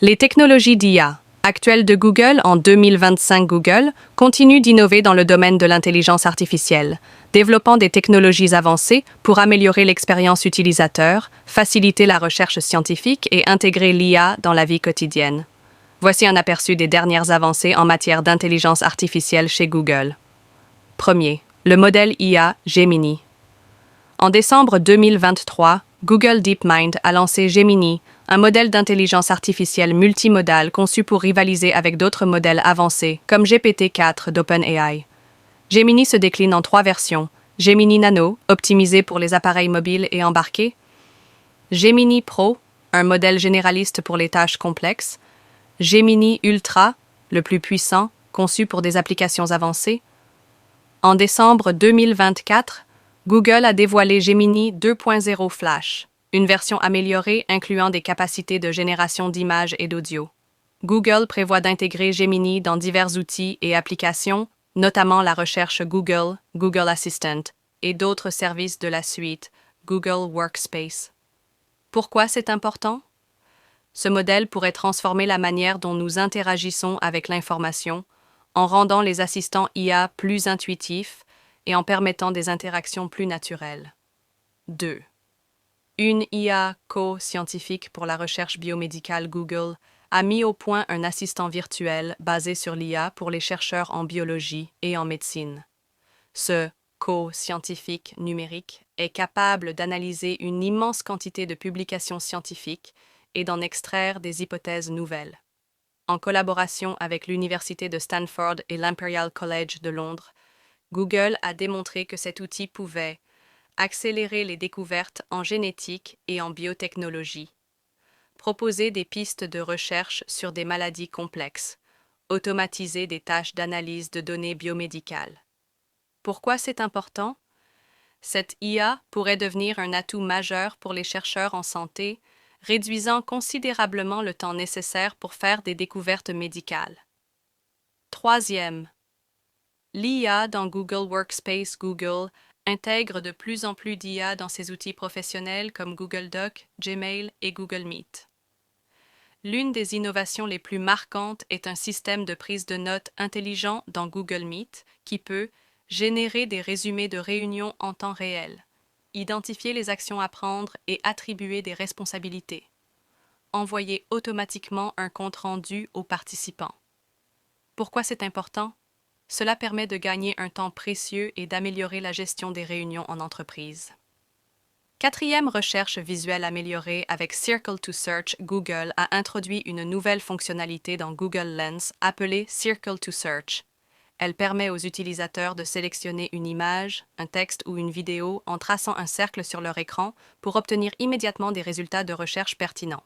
Les technologies d'IA, actuelles de Google en 2025. Google continue d'innover dans le domaine de l'intelligence artificielle, développant des technologies avancées pour améliorer l'expérience utilisateur, faciliter la recherche scientifique et intégrer l'IA dans la vie quotidienne. Voici un aperçu des dernières avancées en matière d'intelligence artificielle chez Google. Premier, le modèle IA Gemini. En décembre 2023, Google DeepMind a lancé Gemini, un modèle d'intelligence artificielle multimodal conçu pour rivaliser avec d'autres modèles avancés, comme GPT-4 d'OpenAI. Gemini se décline en 3 versions. Gemini Nano, optimisé pour les appareils mobiles et embarqués. Gemini Pro, un modèle généraliste pour les tâches complexes. Gemini Ultra, le plus puissant, conçu pour des applications avancées. En décembre 2024, Google a dévoilé Gemini 2.0 Flash, une version améliorée incluant des capacités de génération d'images et d'audio. Google prévoit d'intégrer Gemini dans divers outils et applications, notamment la recherche Google, Google Assistant et d'autres services de la suite Google Workspace. Pourquoi c'est important? Ce modèle pourrait transformer la manière dont nous interagissons avec l'information, en rendant les assistants IA plus intuitifs et en permettant des interactions plus naturelles. 2. Une IA co-scientifique pour la recherche biomédicale. Google a mis au point un assistant virtuel basé sur l'IA pour les chercheurs en biologie et en médecine. Ce co-scientifique numérique est capable d'analyser une immense quantité de publications scientifiques et d'en extraire des hypothèses nouvelles. En collaboration avec l'Université de Stanford et l'Imperial College de Londres, Google a démontré que cet outil pouvait accélérer les découvertes en génétique et en biotechnologie, proposer des pistes de recherche sur des maladies complexes, automatiser des tâches d'analyse de données biomédicales. Pourquoi c'est important? Cette IA pourrait devenir un atout majeur pour les chercheurs en santé, réduisant considérablement le temps nécessaire pour faire des découvertes médicales. Troisième, l'IA dans Google Workspace. Google intègre de plus en plus d'IA dans ses outils professionnels comme Google Docs, Gmail et Google Meet. L'une des innovations les plus marquantes est un système de prise de notes intelligent dans Google Meet qui peut générer des résumés de réunions en temps réel, identifier les actions à prendre et attribuer des responsabilités, envoyer automatiquement un compte-rendu aux participants. Pourquoi c'est important? Cela permet de gagner un temps précieux et d'améliorer la gestion des réunions en entreprise. Quatrième recherche visuelle améliorée avec Circle to Search. Google a introduit une nouvelle fonctionnalité dans Google Lens appelée Circle to Search. Elle permet aux utilisateurs de sélectionner une image, un texte ou une vidéo en traçant un cercle sur leur écran pour obtenir immédiatement des résultats de recherche pertinents.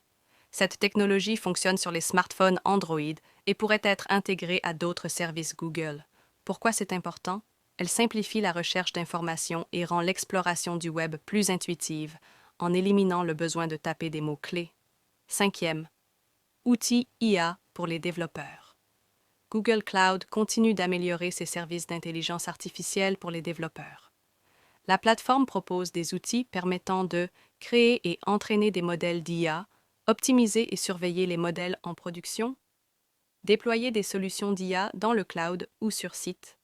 Cette technologie fonctionne sur les smartphones Android et pourrait être intégrée à d'autres services Google. Pourquoi c'est important? Elle simplifie la recherche d'informations et rend l'exploration du web plus intuitive en éliminant le besoin de taper des mots-clés. Cinquième, outils IA pour les développeurs. Google Cloud continue d'améliorer ses services d'intelligence artificielle pour les développeurs. La plateforme propose des outils permettant de créer et entraîner des modèles d'IA, optimiser et surveiller les modèles en production, déployer des solutions d'IA dans le cloud ou sur site.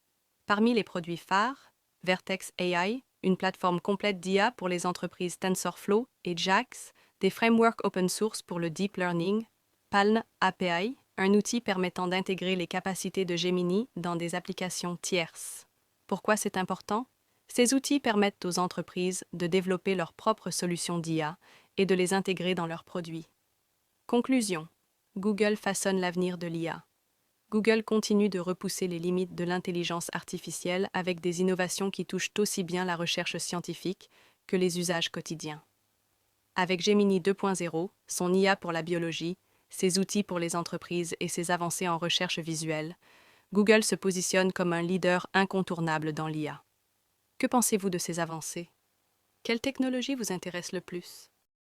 Parmi les produits phares, Vertex AI, une plateforme complète d'IA pour les entreprises TensorFlow et JAX, des frameworks open source pour le deep learning, Palm API, un outil permettant d'intégrer les capacités de Gemini dans des applications tierces. Pourquoi c'est important? Ces outils permettent aux entreprises de développer leurs propres solutions d'IA et de les intégrer dans leurs produits. Conclusion. Google façonne l'avenir de l'IA. Google continue de repousser les limites de l'intelligence artificielle avec des innovations qui touchent aussi bien la recherche scientifique que les usages quotidiens. Avec Gemini 2.0, son IA pour la biologie, ses outils pour les entreprises et ses avancées en recherche visuelle, Google se positionne comme un leader incontournable dans l'IA. Que pensez-vous de ces avancées? Quelle technologie vous intéresse le plus?